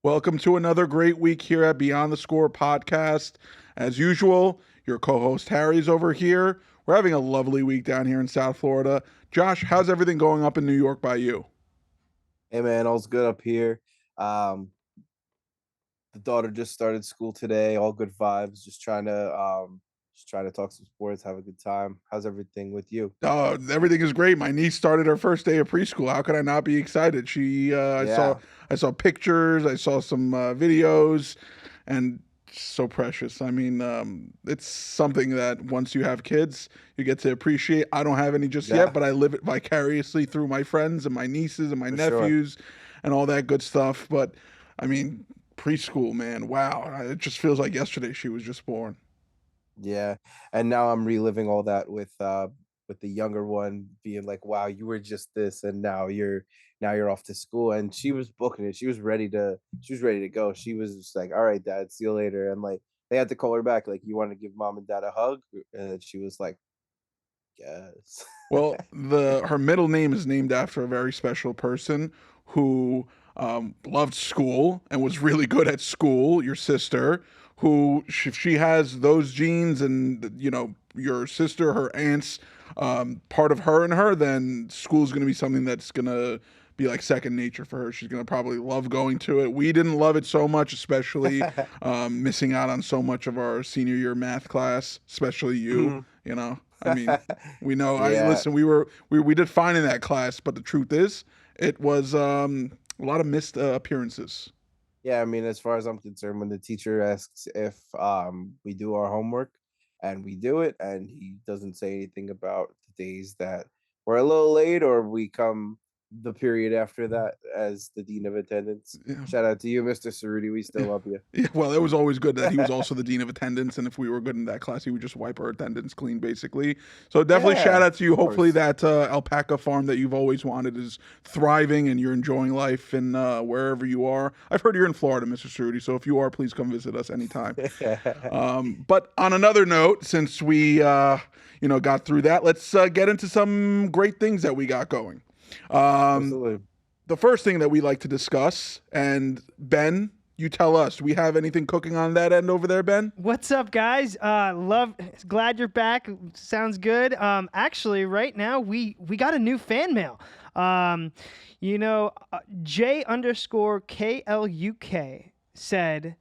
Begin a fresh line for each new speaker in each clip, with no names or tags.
Welcome to another great week here at Beyond the Score podcast. As usual, your co-host Harry's over here. We're having a lovely week down here in South Florida. Josh, how's everything going up in New York by you?
Hey man, all's good up here. Um, the daughter just started school today. All good vibes. Just trying to talk some sports, have a good time. How's everything with you?
Everything is great. My niece started her first day of preschool. How could I not be excited? I saw,
Yeah,
I saw pictures, I saw some videos, and so precious. I mean, it's something that once you have kids, you get to appreciate. I don't have any just yet,
yeah,
but I live it vicariously through my friends and my nieces and my
for sure.
nephews, and all that good stuff. But I mean, preschool, man, wow! It just feels like yesterday she was just born.
Yeah, and now I'm reliving all that with the younger one being like, "Wow, you were just this, and now you're off to school." And she was booking it. She was ready to go. She was just like, "All right, Dad, see you later." And like they had to call her back, like, "You want to give mom and dad a hug?" And she was like, "Yes."
Well, the her middle name is named after a very special person who loved school and was really good at school. Your sister, who if she has those genes, and your sister, her aunt's part of her and her, then school's going to be something that's going to be like second nature for her. She's going to probably love going to it. We didn't love it so much, especially missing out on so much of our senior year math class, especially you.
Mhm.
I mean, we know. I
Yeah.
listen. We did fine in that class, but the truth is, it was a lot of missed appearances.
Yeah, I mean, as far as I'm concerned, when the teacher asks if we do our homework and we do it, and he doesn't say anything about the days that we're a little late or we come the period after that as the dean of attendance.
Yeah,
Shout out to you, Mr. Cerruti. We still
yeah.
love you.
Yeah, well, it was always good that he was also the dean of attendance, and if we were good in that class, he would just wipe our attendance clean, basically. So definitely shout
Yeah,
out to you.
of
Hopefully,
course.
that alpaca farm that you've always wanted is thriving, and you're enjoying life and wherever you are. I've heard you're in Florida, Mr. Cerruti, so if you are, please come visit us anytime. But on another note, since we got through that, let's get into some great things that we got going. Um,
Absolutely.
the first thing that we like to discuss, and Ben, you tell us. Do we have anything cooking on that end over there, Ben?
What's up, guys? Glad you're back. Sounds good. Actually, right now we got a new fan mail. Um, J underscore KLUK said,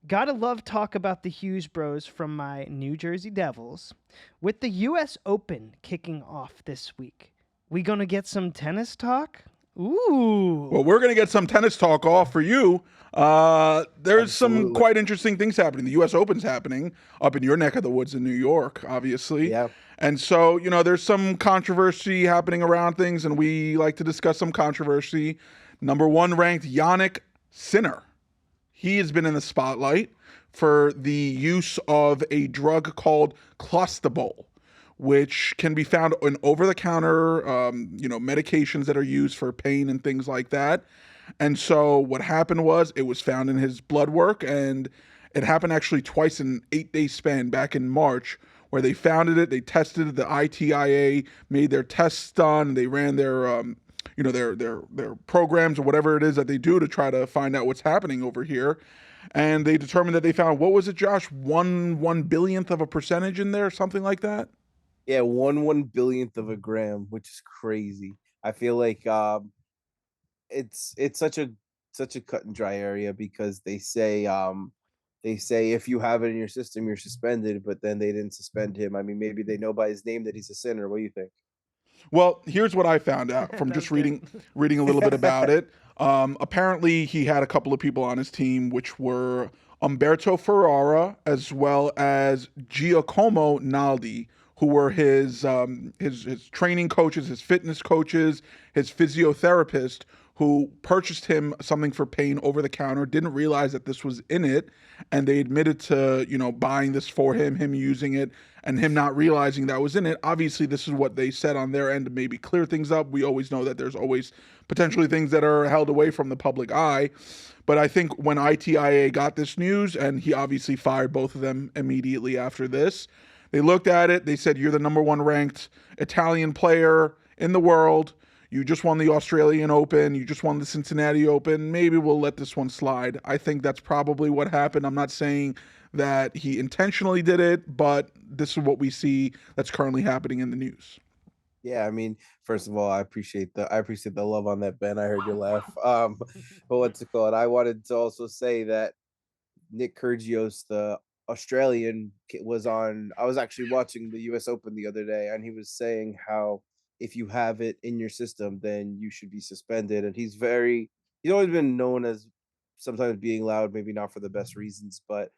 "Gotta love talk about the Hughes Bros from my New Jersey Devils. With the U.S. Open kicking off this week, we gonna get some tennis talk?
Well,
Ooh,
we're going to get some tennis talk off for you. There's some
Absolutely.
quite interesting things happening. The U.S. Open's happening up in your neck of the woods in New York, obviously.
Yeah.
And so, there's some controversy happening around things, and we like to discuss some controversy. Number one ranked Yannick Sinner. He has been in the spotlight for the use of a drug called clostebol, which can be found in over-the-counter, medications that are used for pain and things like that. And so what happened was it was found in his blood work, and it happened actually twice in an 8-day span back in March, where they found it, they tested it, the ITIA made their tests done, they ran their their programs or whatever it is that they do to try to find out what's happening over here. And they determined that they found, what was it, Josh? One billionth of a percentage in there, something like that.
Yeah, one billionth of a gram, which is crazy. I feel like it's such a cut and dry area because they say if you have it in your system, you're suspended, but then they didn't suspend him. I mean, maybe they know by his name that he's a sinner. What do you think?
Well, here's what I found out from
that
just
was good.
reading a little bit about it. Apparently, he had a couple of people on his team, which were Umberto Ferrara as well as Giacomo Naldi, who were his training coaches, his fitness coaches, his physiotherapist, who purchased him something for pain over the counter, didn't realize that this was in it, and they admitted to buying this for him using it, and him not realizing that was in it. Obviously, this is what they said on their end to maybe clear things up. We always know that there's always potentially things that are held away from the public eye. But I think when ITIA got this news, and he obviously fired both of them immediately after this, they looked at it, they said, "You're the number one ranked Italian player in the world. You just won the Australian Open. You just won the Cincinnati Open. Maybe we'll let this one slide. I think that's probably what happened. I'm not saying that he intentionally did it, but this is what we see that's currently happening in the news.
Yeah, I mean, first of all, I appreciate the love on that, Ben. I heard your laugh. But what's it called? I wanted to also say that Nick Kyrgios, the Australian, was on. I was actually watching the U.S. Open the other day, and he was saying how if you have it in your system, then you should be suspended. And he's always been known as sometimes being loud, maybe not for the best reasons, but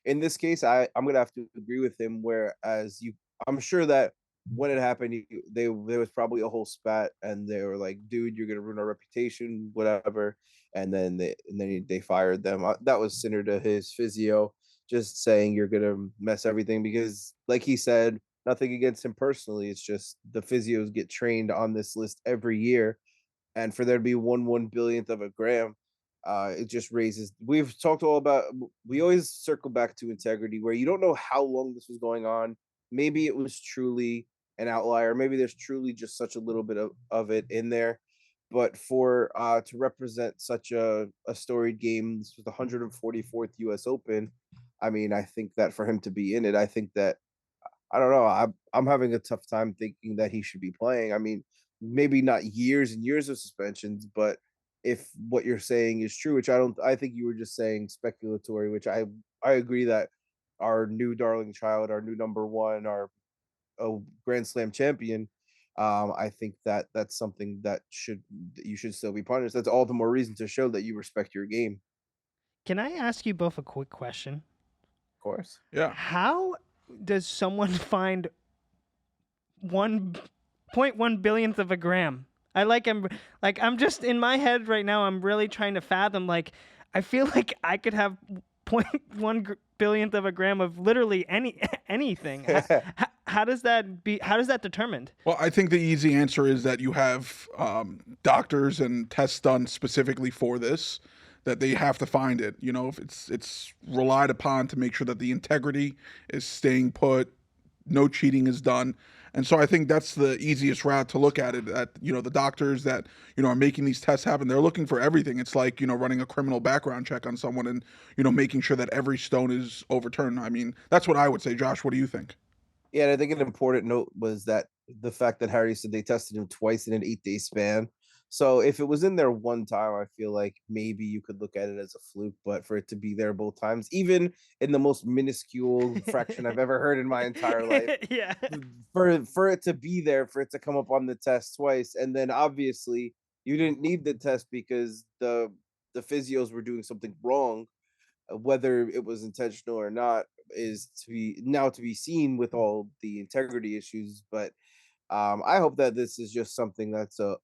in this case, I'm gonna have to agree with him. Whereas I'm sure that when it happened, there was probably a whole spat, and they were like, "Dude, you're gonna ruin our reputation, whatever." And then they fired them. That was Sinner to his physio, just saying you're gonna mess everything because, like he said, nothing against him personally. It's just the physios get trained on this list every year, and for there to be one billionth of a gram, it just raises. We've talked all about. We always circle back to integrity, where you don't know how long this was going on. Maybe it was truly an outlier. Maybe there's truly just such a little bit of it in there. But for to represent such a storied game, this was the 144th U.S. Open. I mean, I think that for him to be in it, I think that I don't know. I'm having a tough time thinking that he should be playing. I mean, maybe not years and years of suspensions, but if what you're saying is true, which I don't, I think you were just saying speculatory, which I agree that our new darling child, our new number one, our a Grand Slam champion. I think that that's something that you should still be punished. That's all the more reason to show that you respect your game.
Can I ask you both a quick question?
Of course.
Yeah.
How does someone find 1.1 billionth of a gram? I'm just in my head right now. I'm really trying to fathom. Like, I feel like I could have 0.1 billionth of a gram of literally anything. How does that be? How does that determined?
Well, I think the easy answer is that you have doctors and tests done specifically for this, that they have to find it. You know, if it's relied upon to make sure that the integrity is staying put, no cheating is done. And so I think that's the easiest route to look at it. That, you know, the doctors that, you know, are making these tests happen, they're looking for everything. It's like, you know, running a criminal background check on someone and, you know, making sure that every stone is overturned. I mean, that's what I would say. Josh, what do you think?
Yeah, and I think an important note was that the fact that Harry said they tested him twice in an 8-day span. So if it was in there one time, I feel like maybe you could look at it as a fluke, but for it to be there both times, even in the most minuscule fraction I've ever heard in my entire life,
Yeah.
for it to be there, for it to come up on the test twice, and then obviously you didn't need the test because the physios were doing something wrong, whether it was intentional or not is to be seen with all the integrity issues. But I hope that this is just something that's a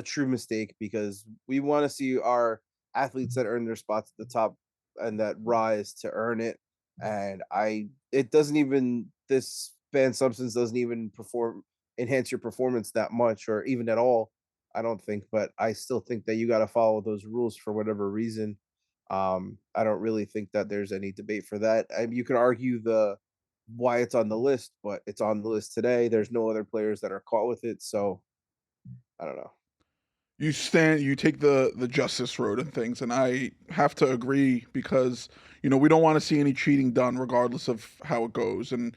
true mistake, because we want to see our athletes that earn their spots at the top and that rise to earn it. And it doesn't even, this banned substance doesn't even enhance your performance that much or even at all. I don't think, but I still think that you got to follow those rules for whatever reason. I don't really think that there's any debate for that. You could argue the why it's on the list, but it's on the list today. There's no other players that are caught with it, so I don't know.
You take the justice road and things, and I have to agree because, you know, we don't want to see any cheating done regardless of how it goes. And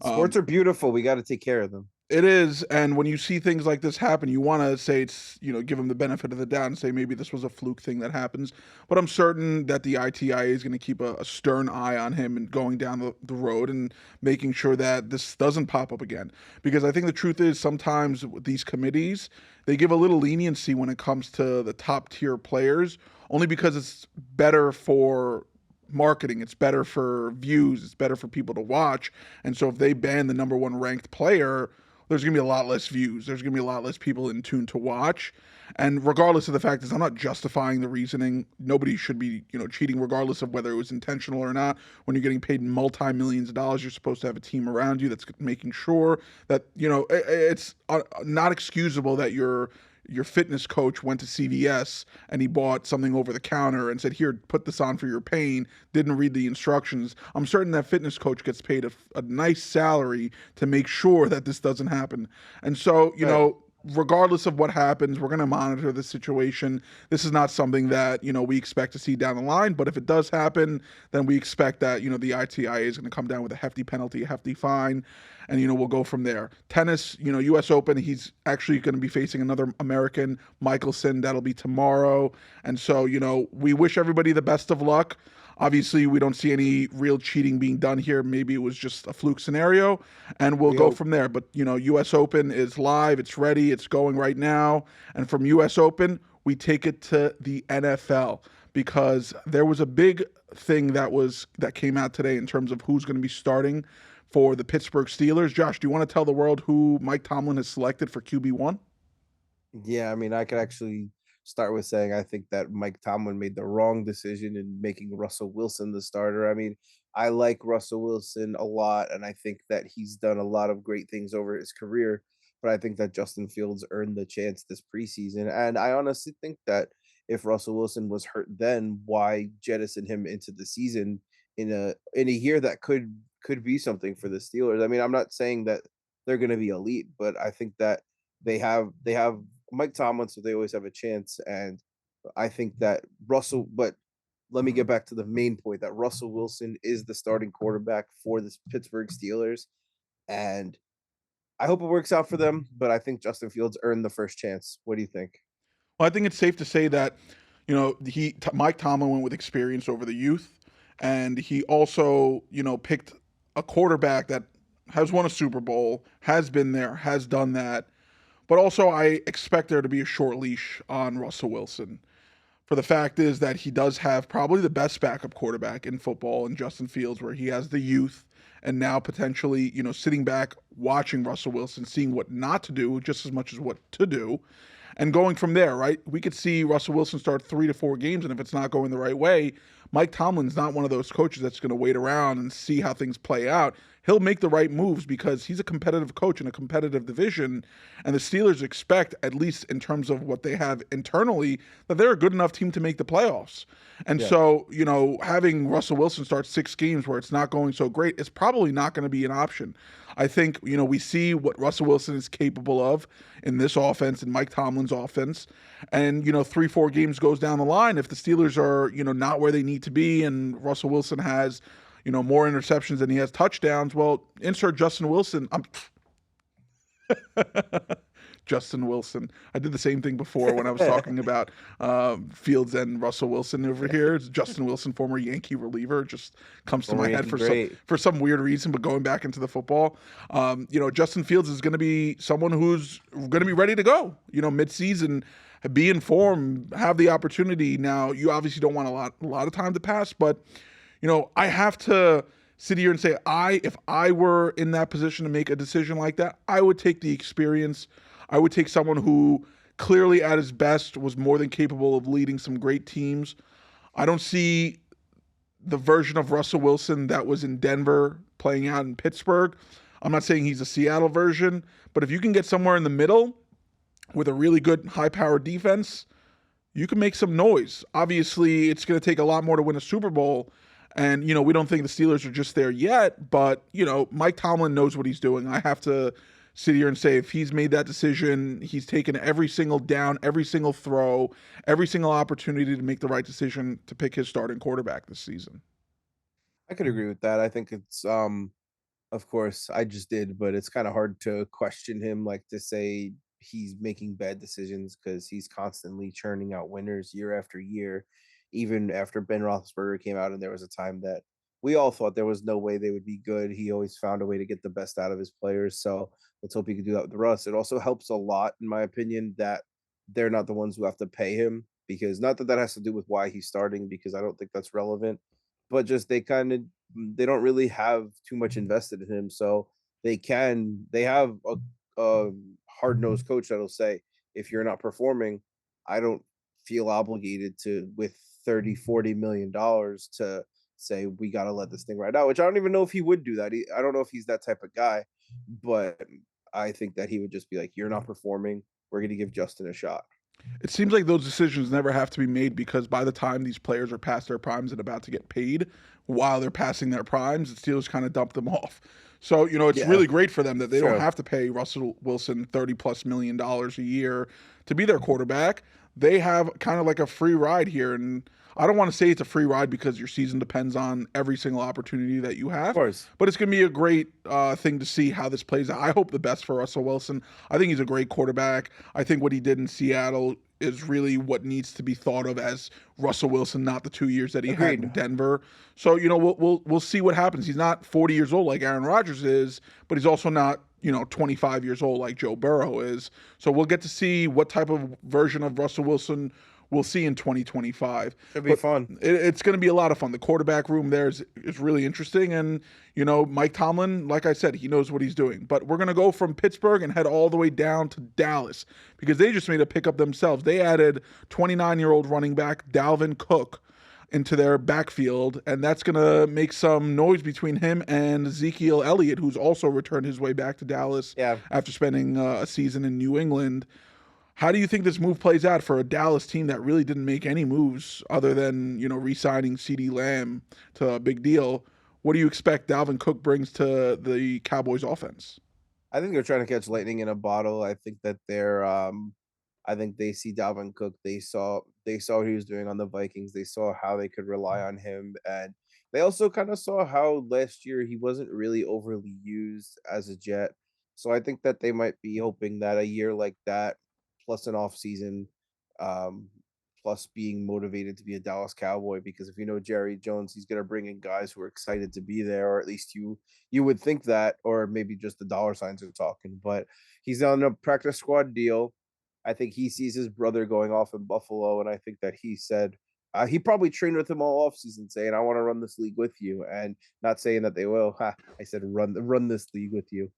Sports are beautiful. We got to take care of them.
it is, and when you see things like this happen, you want to say it's, you know, give them the benefit of the doubt and say maybe this was a fluke thing that happens. But I'm certain that the ITIA is going to keep a stern eye on him and going down the road and making sure that this doesn't pop up again. Because I think the truth is sometimes with these committees, they give a little leniency when it comes to the top tier players, only because it's better for marketing, it's better for views, it's better for people to watch. And so if they ban the number one ranked player, there's going to be a lot less views. There's going to be a lot less people in tune to watch. And regardless of the fact is, I'm not justifying the reasoning. Nobody should be, you know, cheating regardless of whether it was intentional or not. When you're getting paid multi-millions of dollars, you're supposed to have a team around you that's making sure that, you know, it's not excusable that your fitness coach went to CVS and he bought something over the counter and said, here, put this on for your pain, didn't read the instructions. I'm certain that fitness coach gets paid a nice salary to make sure that this doesn't happen. And so, you know, regardless of what happens, we're going to monitor the situation. This is not something that, we expect to see down the line, but if it does happen, then we expect that, the ITIA is going to come down with a hefty penalty, a hefty fine, and, we'll go from there. Tennis, US Open, he's actually going to be facing another American, Michelson. That'll be tomorrow. And so, we wish everybody the best of luck. Obviously, we don't see any real cheating being done here. Maybe it was just a fluke scenario, and we'll go from there. But, U.S. Open is live. It's ready. It's going right now. And from U.S. Open, we take it to the NFL because there was a big thing that came out today in terms of who's going to be starting for the Pittsburgh Steelers. Josh, do you want to tell the world who Mike Tomlin has selected for QB1?
Yeah, I mean, I could actually start with saying I think that Mike Tomlin made the wrong decision in making Russell Wilson the starter. I mean, I like Russell Wilson a lot, and I think that he's done a lot of great things over his career. But I think that Justin Fields earned the chance this preseason. And I honestly think that if Russell Wilson was hurt then, why jettison him into the season in a year that could be something for the Steelers? I mean, I'm not saying that they're gonna be elite, but I think that they have Mike Tomlin, so they always have a chance. And I think that but let me get back to the main point that Russell Wilson is the starting quarterback for the Pittsburgh Steelers. And I hope it works out for them, but I think Justin Fields earned the first chance. What do you think?
Well, I think it's safe to say that, Mike Tomlin went with experience over the youth, and he also, picked a quarterback that has won a Super Bowl, has been there, has done that. But also, I expect there to be a short leash on Russell Wilson. For the fact is that he does have probably the best backup quarterback in football in Justin Fields, where he has the youth and now potentially, sitting back, watching Russell Wilson, seeing what not to do just as much as what to do, and going from there, right? We could see Russell Wilson start 3 to 4 games, and if it's not going the right way, Mike Tomlin's not one of those coaches that's going to wait around and see how things play out. He'll make the right moves because he's a competitive coach in a competitive division, and the Steelers expect, at least in terms of what they have internally, that they're a good enough team to make the playoffs. And
Yeah.
so, having Russell Wilson start 6 games where it's not going so great is probably not going to be an option. I think, we see what Russell Wilson is capable of in this offense, in Mike Tomlin's offense. And, 3, 4 games goes down the line. If the Steelers are, not where they need to be and Russell Wilson has, more interceptions than he has touchdowns, well, insert Justin Wilson. Justin Wilson. I did the same thing before when I was talking about Fields and Russell Wilson over here. It's Justin Wilson, former Yankee reliever, just comes to my head for some weird reason. But going back into the football, Justin Fields is going to be someone who's going to be ready to go. Mid-season, be in form, have the opportunity. Now, you obviously don't want a lot of time to pass, but I have to sit here and say, if I were in that position to make a decision like that, I would take the experience. I would take someone who clearly at his best was more than capable of leading some great teams. I don't see the version of Russell Wilson that was in Denver playing out in Pittsburgh. I'm not saying he's a Seattle version, but if you can get somewhere in the middle with a really good high-powered defense, you can make some noise. Obviously, it's going to take a lot more to win a Super Bowl. And, we don't think the Steelers are just there yet, but, Mike Tomlin knows what he's doing. I have to sit here and say if he's made that decision, he's taken every single down, every single throw, every single opportunity to make the right decision to pick his starting quarterback this season.
I could agree with that. I think it's of course I just did, but it's kind of hard to question him, like to say he's making bad decisions because he's constantly churning out winners year after year. Even after Ben Roethlisberger came out, and there was a time that we all thought there was no way they would be good. He always found a way to get the best out of his players. So let's hope he can do that with Russ. It also helps a lot, in my opinion, that they're not the ones who have to pay him, because not that that has to do with why he's starting, because I don't think that's relevant, but just they don't really have too much invested in him. So they have a hard nosed coach that'll say, if you're not performing, I don't feel obligated to, with 30, $40 million, to say we got to let this thing ride out, which I don't even know if he would do that. I don't know if he's that type of guy, but I think that he would just be like, you're not performing, we're going to give Justin a shot.
It seems like those decisions never have to be made because by the time these players are past their primes and about to get paid, while they're passing their primes, the Steelers kind of dump them off. So, it's
Yeah,
really great for them that they don't
true.
have to pay Russell Wilson $30+ million a year to be their quarterback. They have kind of like a free ride here. And I don't want to say it's a free ride because your season depends on every single opportunity that you
Of
have,
course.
but it's going to be a great thing to see how this plays out. I hope the best for Russell Wilson. I think he's a great quarterback. I think what he did in Seattle is really what needs to be thought of as Russell Wilson, not the 2 years that he had in
Agreed.
Denver. So we'll see what happens. He's not 40 years old like Aaron Rodgers is, but he's also not 25 years old like Joe Burrow is. So we'll get to see what type of version of Russell Wilson we'll see in 2025.
Should be
But
fun.
it's going to be a lot of fun. The quarterback room there is really interesting. And, Mike Tomlin, like I said, he knows what he's doing. But we're going to go from Pittsburgh and head all the way down to Dallas because they just made a pickup themselves. They added 29-year-old running back Dalvin Cook into their backfield, and that's going to make some noise between him and Ezekiel Elliott, who's also returned his way back to Dallas
Yeah.
after spending a season in New England. How do you think this move plays out for a Dallas team that really didn't make any moves other than, re-signing CeeDee Lamb to a big deal? What do you expect Dalvin Cook brings to the Cowboys offense?
I think they're trying to catch lightning in a bottle. I think that I think they see Dalvin Cook. They saw what he was doing on the Vikings. They saw how they could rely on him. And they also kind of saw how last year he wasn't really overly used as a Jet. So I think that they might be hoping that a year like that, plus an off season, um, plus being motivated to be a Dallas Cowboy, because if you know Jerry Jones, he's gonna bring in guys who are excited to be there, or at least you would think that, or maybe just the dollar signs are talking. But he's on a practice squad deal. I think he sees his brother going off in Buffalo, and I think that he said he probably trained with him all offseason, saying, "I want to run this league with you," and not saying that they will. Ha, I said, "Run this league with you."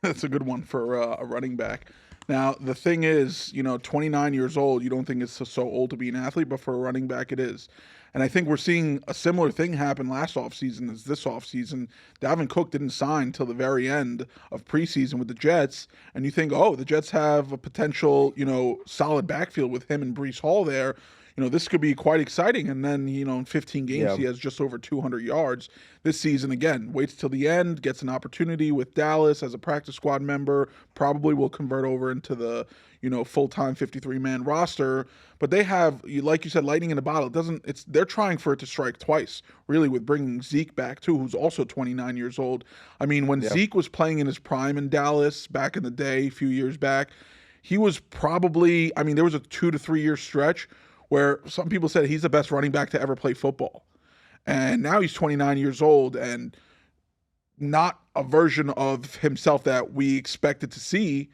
That's a good one for a running back. Now, the thing is, 29 years old, you don't think it's so old to be an athlete, but for a running back, it is. And I think we're seeing a similar thing happen last offseason as this offseason. Dalvin Cook didn't sign till the very end of preseason with the Jets. And you think, oh, the Jets have a potential, solid backfield with him and Brees Hall there. This could be quite exciting. And then, in 15 games,
Yeah,
he has just over 200 yards. This season, again, waits till the end, gets an opportunity with Dallas as a practice squad member, probably will convert over into the, full-time 53-man roster. But they have, like you said, lightning in a bottle. They're trying for it to strike twice, really, with bringing Zeke back, too, who's also 29 years old. I mean, when
yeah,
Zeke was playing in his prime in Dallas back in the day, a few years back, he was probably, there was a 2 to 3 year stretch where some people said he's the best running back to ever play football. And now he's 29 years old and not a version of himself that we expected to see.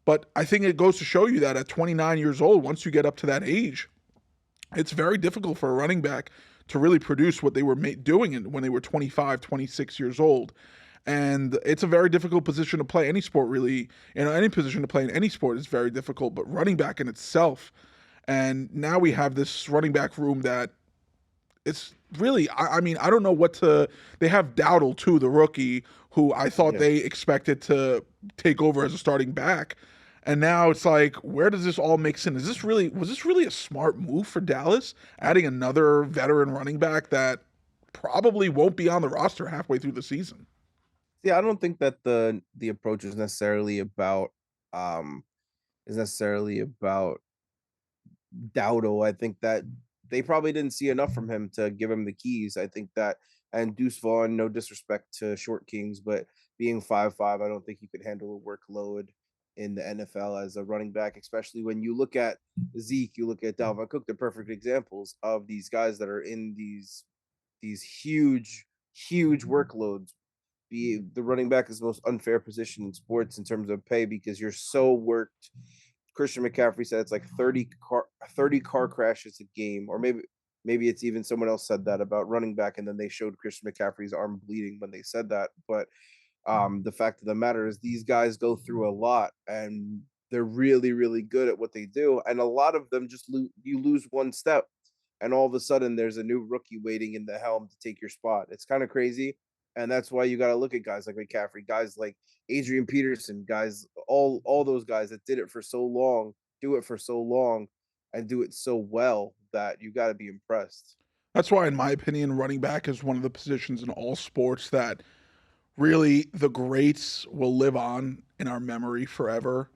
But I think it goes to show you that at 29 years old, once you get up to that age, it's very difficult for a running back to really produce what they were doing when they were 25, 26 years old. And it's a very difficult position to play any sport, really. Any position to play in any sport is very difficult, but running back in itself. And now we have this running back room that it's really, I don't know what to. They have Dowdle, too, the rookie, who I thought
yeah.
they expected to take over as a starting back. And now it's like, where does this all make sense? Was this really a smart move for Dallas, adding another veteran running back that probably won't be on the roster halfway through the season?
Yeah, I don't think that the approach um is necessarily about Dowdle. I think that they probably didn't see enough from him to give him the keys. I think that, and Deuce Vaughn, no disrespect to Short Kings, but being 5'5", I don't think he could handle a workload in the NFL as a running back, especially when you look at Zeke, you look at Dalvin Cook, they're perfect examples of these guys that are in these huge workloads. Be the running back is the most unfair position in sports in terms of pay because you're so worked. Christian McCaffrey said it's like 30 car crashes a game, or maybe it's even someone else said that about running back, and then they showed Christian McCaffrey's arm bleeding when they said that. But the fact of the matter is these guys go through a lot, and they're really good at what they do, and a lot of them just you lose one step, and all of a sudden there's a new rookie waiting in the helm to take your spot. It's kind of crazy, and that's why you got to look at guys like McCaffrey, guys like Adrian Peterson, guys, all those guys that did it for so long, do it for so long and do it so well that you got to be impressed.
That's why, in my opinion, running back is one of the positions in all sports that really the greats will live on in our memory forever,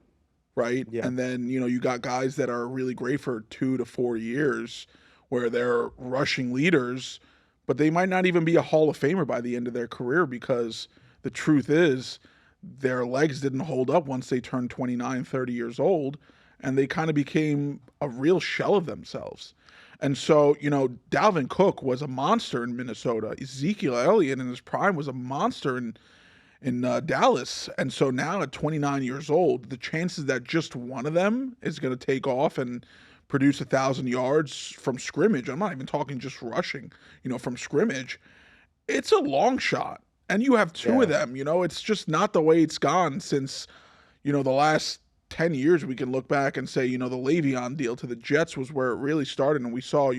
right?
Yeah.
And then, you got guys that are really great for 2 to 4 years where they're rushing leaders, but they might not even be a Hall of Famer by the end of their career because the truth is their legs didn't hold up once they turned 29, 30 years old, and they kind of became a real shell of themselves. And so, Dalvin Cook was a monster in Minnesota. Ezekiel Elliott in his prime was a monster in Dallas. And so now at 29 years old, the chances that just one of them is going to take off and produce 1,000 yards from scrimmage, I'm not even talking just rushing, from scrimmage, it's a long shot. And you have two of
Yeah.
them, it's just not the way it's gone since, the last 10 years. We can look back and say, the Le'Veon deal to the Jets was where it really started. And we saw,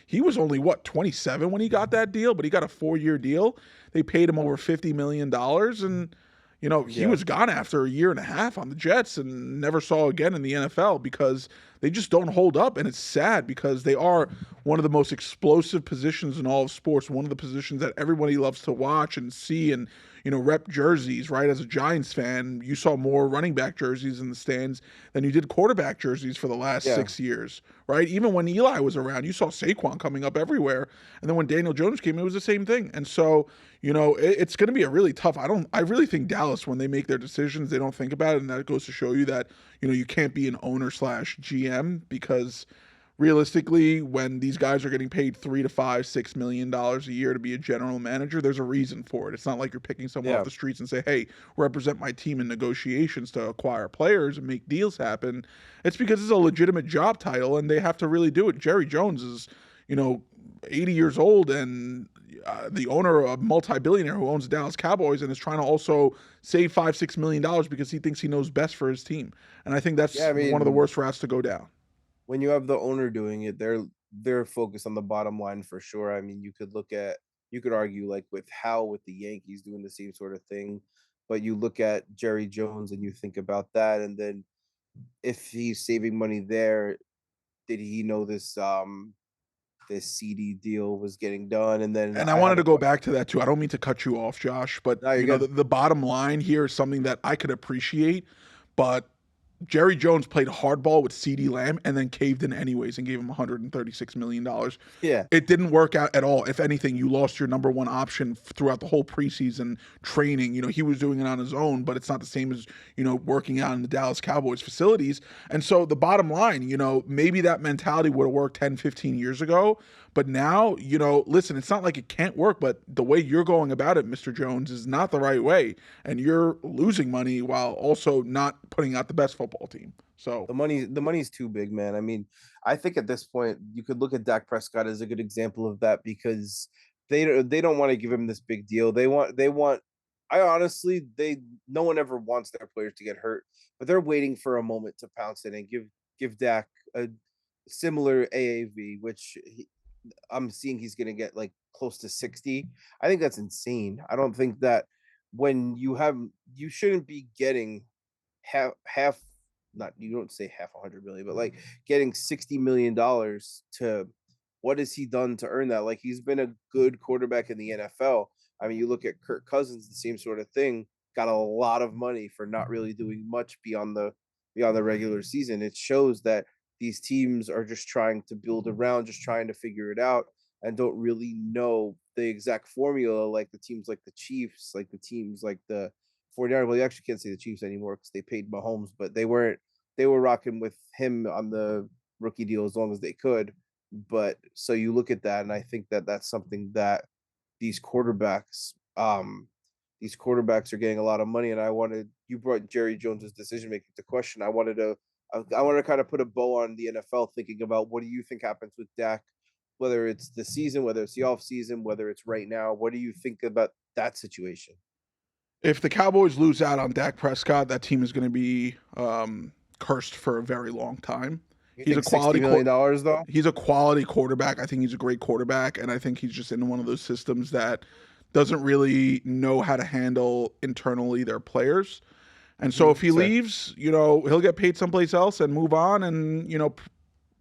he was only, 27 when he got that deal, but he got a 4-year deal. They paid him over $50 million. And, he
Yeah.
was gone after a year and a half on the Jets and never saw again in the NFL because they just don't hold up. And it's sad because they are one of the most explosive positions in all of sports, one of the positions that everybody loves to watch and see and, rep jerseys, right? As a Giants fan, you saw more running back jerseys in the stands than you did quarterback jerseys for the last
Yeah.
6 years, right? Even when Eli was around, you saw Saquon coming up everywhere. And then when Daniel Jones came, it was the same thing. And so, it's going to be a really tough. I really think Dallas, when they make their decisions, they don't think about it. And that goes to show you that, you can't be an owner slash GM because realistically, when these guys are getting paid $3 to $5, $6 million a year to be a general manager, there's a reason for it. It's not like you're picking someone
Yeah.
off the streets and say, "Hey, represent my team in negotiations to acquire players and make deals happen." It's because it's a legitimate job title, and they have to really do it. Jerry Jones is, 80 years old and the owner of a multi-billionaire who owns the Dallas Cowboys and is trying to also save $5-6 million because he thinks he knows best for his team. And I think that's
Yeah. I
one of the
mean,
worst routes to go down.
when you have the owner doing it, they're focused on the bottom line for sure. I mean, you could argue like with the Yankees doing the same sort of thing, but you look at Jerry Jones and you think about that, and then if he's saving money there, did he know this CD deal was getting done? And then
And I
I
wanted
have
to
a
go
question.
back to that too. I don't mean to cut you off, Josh, but
No, you're good.
the bottom line here is something that I could appreciate, but Jerry Jones played hardball with CeeDee Lamb and then caved in anyways and gave him $136 million.
Yeah.
It didn't work out at all. If anything, you lost your number one option throughout the whole preseason training. He was doing it on his own, but it's not the same as, working out in the Dallas Cowboys facilities. And so the bottom line, maybe that mentality would have worked 10, 15 years ago. But now, listen, it's not like it can't work, but the way you're going about it, Mr. Jones, is not the right way. And you're losing money while also not putting out the best football team. So
The money's too big, man. I mean, I think at this point you could look at Dak Prescott as a good example of that because they don't want to give him this big deal. They want I honestly they no one ever wants their players to get hurt, but they're waiting for a moment to pounce in and give Dak a similar AAV, which I'm seeing he's going to get like close to 60. I think that's insane. I don't think that you shouldn't be getting half not you don't say half 100 million, but like getting $60 million to what has he done to earn that? Like he's been a good quarterback in the NFL. I mean, you look at Kirk Cousins, the same sort of thing, got a lot of money for not really doing much beyond the regular season. It shows that these teams are just trying to build around, just trying to figure it out, and don't really know the exact formula like the teams like the Chiefs, like the teams like the 49ers. Well, you actually can't say the Chiefs anymore because they paid Mahomes, but they were rocking with him on the rookie deal as long as they could. But so you look at that, and I think that that's something that these quarterbacks, these quarterbacks are getting a lot of money. And you brought Jerry Jones's decision making to question. I wanted to kind of put a bow on the NFL, thinking about what do you think happens with Dak, whether it's the season, whether it's the off season, whether it's right now. What do you think about that situation?
if the Cowboys lose out on Dak Prescott, that team is going to be cursed for a very long time.
You
He's a
think $60
quality
million though?
he's a quality quarterback. I think he's a great quarterback, and I think he's just in one of those systems that doesn't really know how to handle internally their players. And so if he
So-
leaves, he'll get paid someplace else and move on and,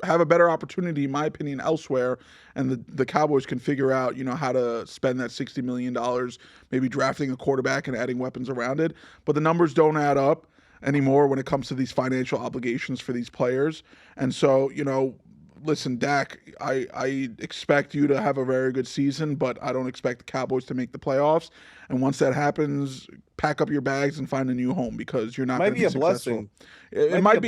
have a better opportunity, in my opinion, elsewhere. And the Cowboys can figure out, how to spend that $60 million, maybe drafting a quarterback and adding weapons around it. But the numbers don't add up anymore when it comes to these financial obligations for these players. And so, listen, Dak, I expect you to have a very good season, but I don't expect the Cowboys to make the playoffs. And once that happens, pack up your bags and find a new home because you're not going to be successful. It might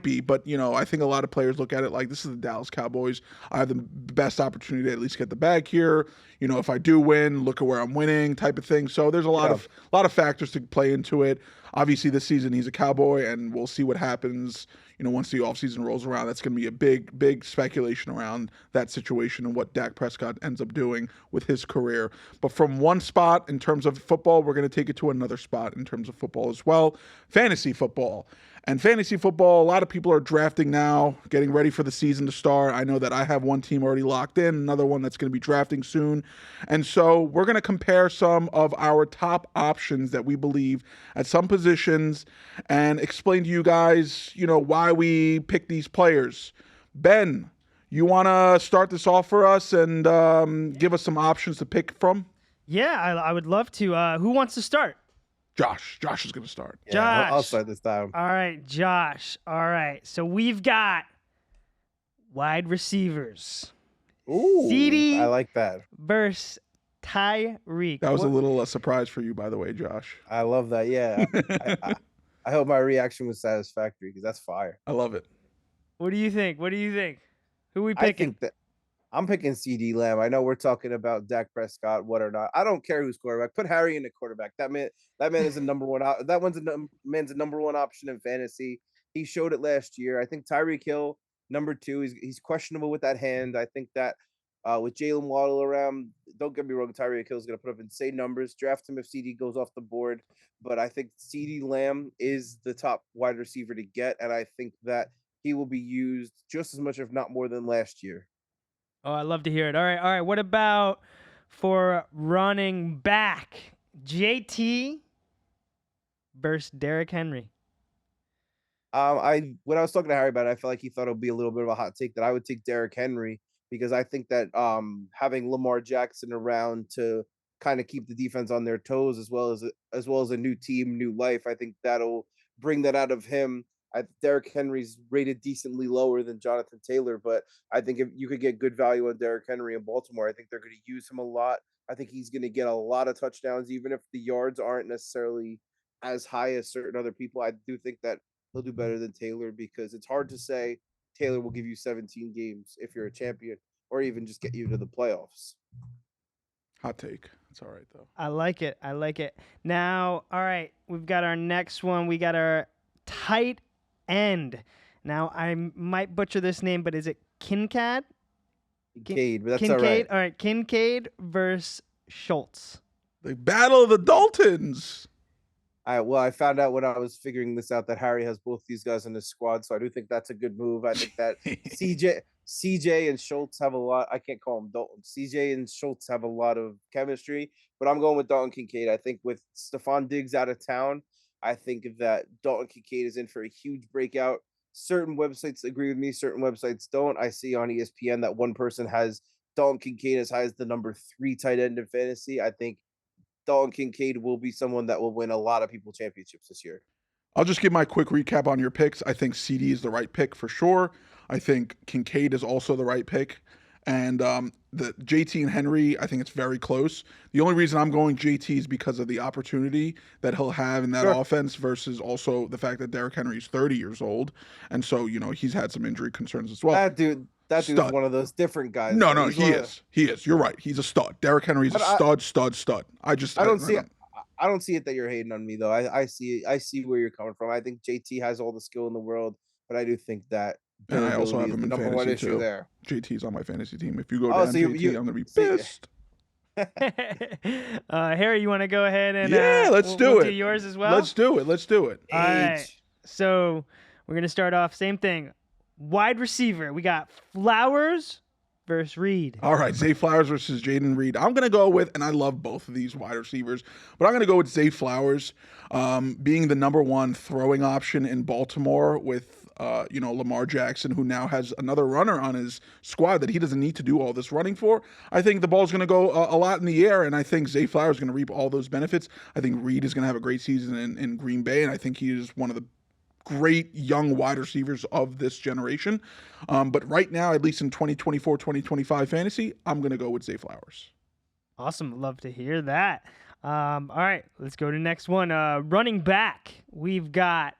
be, but I think a lot of players look at it like this is the Dallas Cowboys. I have the best opportunity to at least get the bag here. If I do win, look at where I'm winning, type of thing. So there's a lot of factors to play into it. Obviously, this season he's a Cowboy, and we'll see what happens. Once the offseason rolls around, that's going to be a big speculation around that situation and what Dak Prescott ends up doing with his career. But from one spot in terms of football, we're going to take it to another spot in terms of football as well. Fantasy football. And fantasy football, a lot of people are drafting now, getting ready for the season to start. I know that I have one team already locked in, another one that's going to be drafting soon. And so we're going to compare some of our top options that we believe at some positions and explain to you guys, why we pick these players. Ben, you want to start this off for us and give us some options to pick from?
Yeah, I would love to. Who wants to start?
Josh is going to start.
Yeah,
Josh.
I'll start this time.
All right, Josh. All right. So we've got wide receivers.
Ooh,
CD
I like that.
versus Tyreek.
That was
What-
a little surprise for you, by the way, Josh.
I love that. Yeah. I hope my reaction was satisfactory because that's fire.
I love it.
What do you think? Who we
I
picking?
think that I'm picking CD Lamb. I know we're talking about Dak Prescott, what or not. I don't care who's quarterback. Put Harry in the quarterback. That man is a number one. Man's a number one option in fantasy. He showed it last year. I think Tyreek Hill, number two. He's questionable with that hand. I think that with Jalen Waddle around, don't get me wrong, Tyreek Hill is going to put up insane numbers. Draft him if CD goes off the board. But I think CD Lamb is the top wide receiver to get, and I think that he will be used just as much, if not more, than last year.
Oh, I love to hear it. All right. What about for running back? JT versus Derrick Henry.
When I was talking to Harry about it, I felt like he thought it would be a little bit of a hot take that I would take Derrick Henry because I think that having Lamar Jackson around to kind of keep the defense on their toes as well as a new team, new life, I think that'll bring that out of him. Derrick Henry's rated decently lower than Jonathan Taylor, but I think if you could get good value on Derrick Henry in Baltimore, I think they're going to use him a lot. I think he's going to get a lot of touchdowns, even if the yards aren't necessarily as high as certain other people. I do think that he'll do better than Taylor because it's hard to say Taylor will give you 17 games if you're a champion or even just get you to the playoffs.
Hot take. It's all right, though.
I like it. Now, all right, we've got our next one. We got our tight end. Now, I might butcher this name, but is it Kincaid?
Kincaid, but that's
Kincaid.
all right.
All right, Kincaid versus Schultz.
The battle of the Daltons.
I found out when I was figuring this out that Harry has both these guys in his squad, so I do think that's a good move. I think that CJ and Schultz have a lot. I can't call them Dalton. CJ and Schultz have a lot of chemistry, but I'm going with Dalton Kincaid. I think with Stephon Diggs out of town, I think that Dalton Kincaid is in for a huge breakout. Certain websites agree with me, certain websites don't. I see on ESPN that one person has Dalton Kincaid as high as the number 3 tight end in fantasy. I think Dalton Kincaid will be someone that will win a lot of people championships this year.
I'll just give my quick recap on your picks. I think CD is the right pick for sure. I think Kincaid is also the right pick. And the JT and Henry, I think it's very close. The only reason I'm going JT is because of the opportunity that he'll have in that offense versus also the fact that Derrick Henry is 30 years old. And so, he's had some injury concerns as well.
That dude's one of those different guys.
No, he is. He is. You're right. He's a stud. Derrick Henry's a stud. I don't
see it that you're hating on me though. I see where you're coming from. I think JT has all the skill in the world, but I do think that
and I also have him in
number one
fantasy
issue
too.
there.
JT's on my fantasy team. If you go down JT, I'm gonna be pissed.
Harry, you want to go ahead and
let's do it.
Do yours as well.
Let's do it.
All right. So we're gonna start off same thing. Wide receiver. We got Flowers versus Reed.
All right, Zay Flowers versus Jaden Reed. I'm going to go with, and I love both of these wide receivers, but I'm going to go with Zay Flowers being the number one throwing option in Baltimore with, Lamar Jackson, who now has another runner on his squad that he doesn't need to do all this running for. I think the ball's going to go a lot in the air, and I think Zay Flowers is going to reap all those benefits. I think Reed is going to have a great season in Green Bay, and I think he is one of the great young wide receivers of this generation. But right now, at least in 2024, 2025 fantasy, I'm going to go with Zay Flowers.
Awesome. Love to hear that. All right, let's go to the next one. Running back. We've got...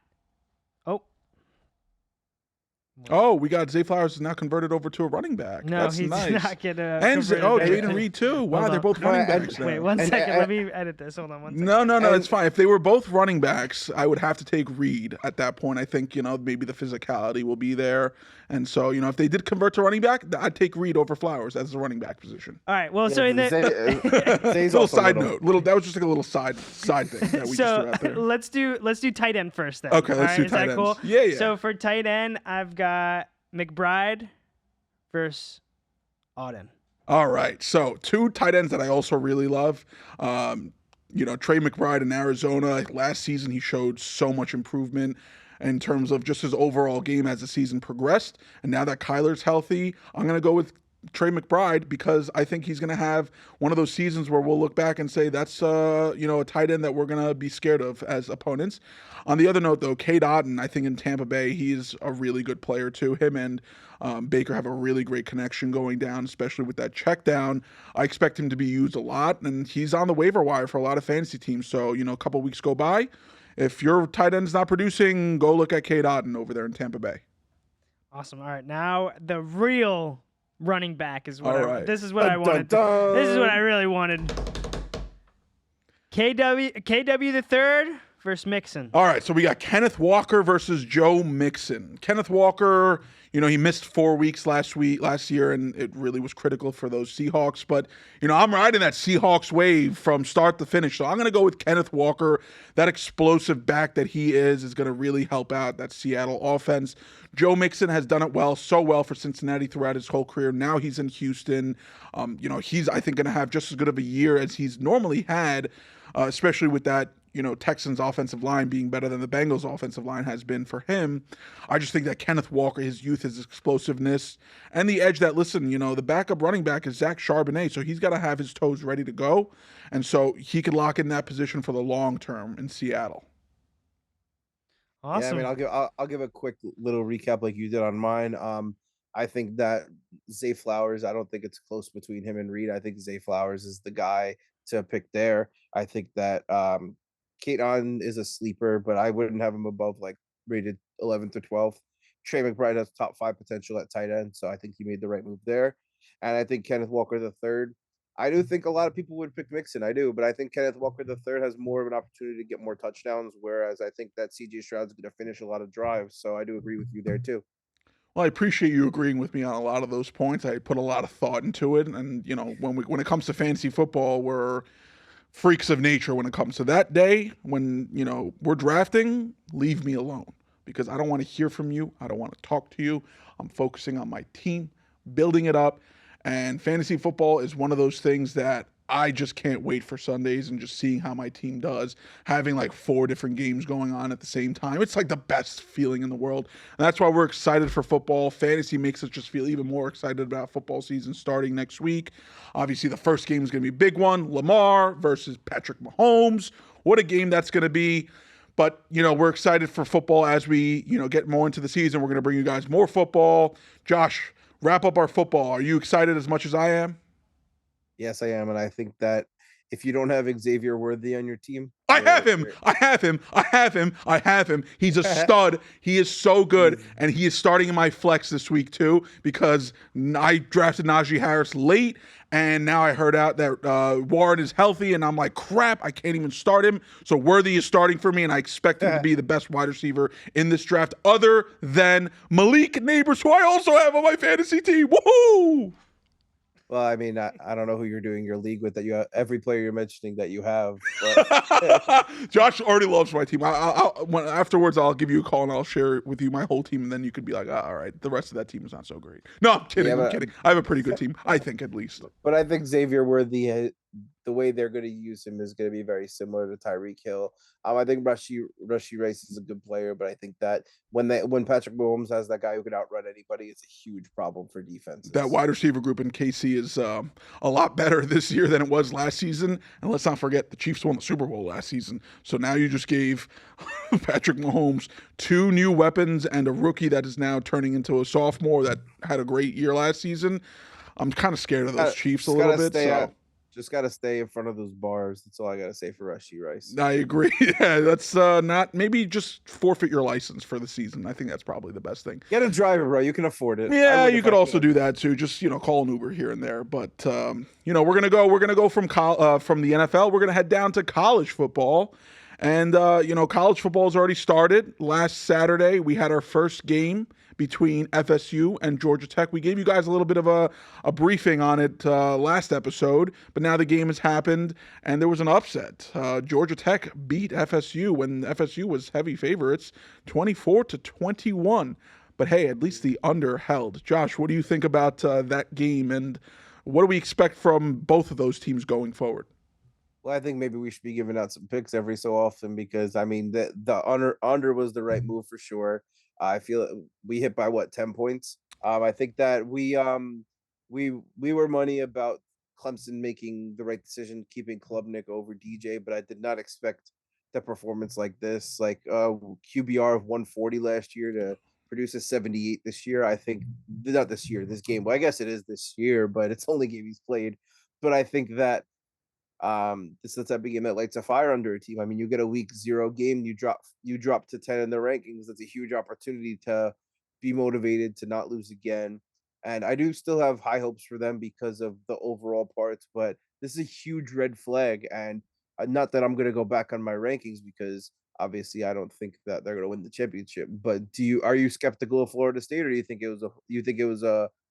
Oh, we got Zay Flowers is now converted over to a running back.
No,
That's
he's
nice.
not going to...
And Jaden Reed too. Wow, they're both running backs now.
Wait, one second. Let me edit this. Hold on one second.
No, it's fine. If they were both running backs, I would have to take Reed at that point. I think, maybe the physicality will be there. And so, if they did convert to running back, I'd take Reed over Flowers as the running back position.
All right. Well, so in the
little side note. That was just like a little side thing that we just threw out there.
let's do tight end first then.
Okay, let's do tight ends.
Cool?
Yeah.
So for tight end, I've got McBride versus Auden.
All right. So 2 tight ends that I also really love. Trey McBride in Arizona. Last season, he showed so much improvement in terms of just his overall game as the season progressed. And now that Kyler's healthy, I'm going to go with Trey McBride because I think he's going to have one of those seasons where we'll look back and say that's a tight end that we're going to be scared of as opponents. On the other note, though, Cade Otton, I think in Tampa Bay, he's a really good player too. Him and Baker have a really great connection going down, especially with that check down. I expect him to be used a lot, and he's on the waiver wire for a lot of fantasy teams. So, a couple weeks go by. If your tight end's not producing, go look at Cade Otton over there in Tampa Bay.
Awesome. All right, now the real running back is what this is what I wanted.
Dun.
This is what I really wanted. KW the third versus Mixon.
All right, so we got Kenneth Walker versus Joe Mixon. Kenneth Walker, he missed 4 weeks last year, and it really was critical for those Seahawks. But, I'm riding that Seahawks wave from start to finish. So I'm going to go with Kenneth Walker. That explosive back that he is going to really help out that Seattle offense. Joe Mixon has done it so well for Cincinnati throughout his whole career. Now he's in Houston. He's, I think, going to have just as good of a year as he's normally had, especially with that, Texans offensive line being better than the Bengals offensive line has been for him. I just think that Kenneth Walker, his youth, his explosiveness, and the edge that, the backup running back is Zach Charbonnet, so he's got to have his toes ready to go. And so he could lock in that position for the long term in Seattle.
Awesome.
Yeah, I'll give a quick little recap like you did on mine. I think that Zay Flowers, I don't think it's close between him and Reed. I think Zay Flowers is the guy to pick there. I think that Kate On is a sleeper, but I wouldn't have him above rated 11th or 12th. Trey McBride has top 5 potential at tight end, so I think he made the right move there. And I think Kenneth Walker the third. I do think a lot of people would pick Mixon. I do, but I think Kenneth Walker the third has more of an opportunity to get more touchdowns, whereas I think that CJ Stroud's going to finish a lot of drives. So I do agree with you there too.
Well, I appreciate you agreeing with me on a lot of those points. I put a lot of thought into it, and when it comes to fantasy football, we're freaks of nature when it comes to that day when we're drafting. Leave me alone because I don't want to hear from you. I don't want to talk to you. I'm focusing on my team, building it up, and fantasy football is one of those things that I just can't wait for Sundays and just seeing how my team does, having 4 different games going on at the same time. It's the best feeling in the world. And that's why we're excited for football. Fantasy makes us just feel even more excited about football season starting next week. Obviously, the first game is going to be a big one. Lamar versus Patrick Mahomes. What a game that's going to be. But, we're excited for football as we, get more into the season. We're going to bring you guys more football. Josh, wrap up our football. Are you excited as much as I am?
Yes, I am, and I think that if you don't have Xavier Worthy on your team,
I have him. He's a stud. He is so good, and he is starting in my flex this week too because I drafted Najee Harris late, and now I heard out that Warren is healthy, and I'm like, crap, I can't even start him. So Worthy is starting for me, and I expect him to be the best wide receiver in this draft, other than Malik Neighbors, who I also have on my fantasy team. Woohoo!
Well, I mean, I don't know who you're doing your league with that you have every player you're mentioning that you have, but
Josh already loves my team. Afterwards, I'll give you a call and I'll share with you my whole team, and then you could be like, all right, the rest of that team is not so great. No, I'm kidding.
yeah,
I'm kidding. I have a pretty good team, I think, at least.
but I think Xavier Worthy, the way they're going to use him is going to be very similar to Tyreek Hill. I think Rushy Rice is a good player, but I think that when Patrick Mahomes has that guy who can outrun anybody, it's a huge problem for defenses.
That wide receiver group in KC is a lot better this year than it was last season. And let's not forget, the Chiefs won the Super Bowl last season. So now you just gave Patrick Mahomes 2 new weapons and a rookie that is now turning into a sophomore that had a great year last season. I'm kind of scared of those Chiefs a little bit.
Just got to stay in front of those bars. That's all I got to say for Rushy Rice.
I agree. Yeah, that's not, maybe just forfeit your license for the season. I think that's probably the best thing.
Get a driver, bro. You can afford it.
Yeah, you could also do that too. Just, call an Uber here and there. But, we're going to go from the NFL. We're going to head down to college football. And, college football has already started. Last Saturday, we had our first game between FSU and Georgia Tech. We gave you guys a little bit of a briefing on it last episode, but now the game has happened, and there was an upset. Georgia Tech beat FSU when FSU was heavy favorites, 24-21. But hey, at least the under held. Josh, what do you think about that game, and what do we expect from both of those teams going forward?
Well, I think maybe we should be giving out some picks every so often because I mean the under was the right move for sure. I feel we hit by 10 points. I think that we were money about Clemson making the right decision, keeping Klubnik over DJ, but I did not expect the performance like this. Like QBR of 140 last year to produce a 78 this year. I think not this year, this game. Well, I guess it is this year, but it's only game he's played. But I think that this is the type of game that lights a fire under a team. I mean, you get a week 0 game, you drop to 10 in the rankings. That's a huge opportunity to be motivated to not lose again. And I do still have high hopes for them because of the overall parts, but this is a huge red flag. And not that I'm going to go back on my rankings because obviously I don't think that they're going to win the championship. But are you skeptical of Florida State, or do you think it was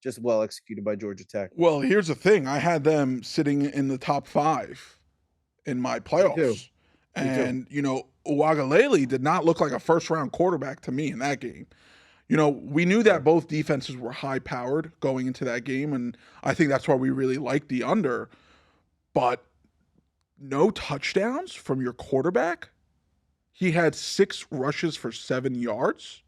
just well executed by Georgia Tech?
Well, here's the thing. I had them sitting in the top 5 in my playoffs. And, Uwagalele did not look like a first-round quarterback to me in that game. We knew that both defenses were high-powered going into that game, and I think that's why we really liked the under. But no touchdowns from your quarterback? He had 6 rushes for 7 yards?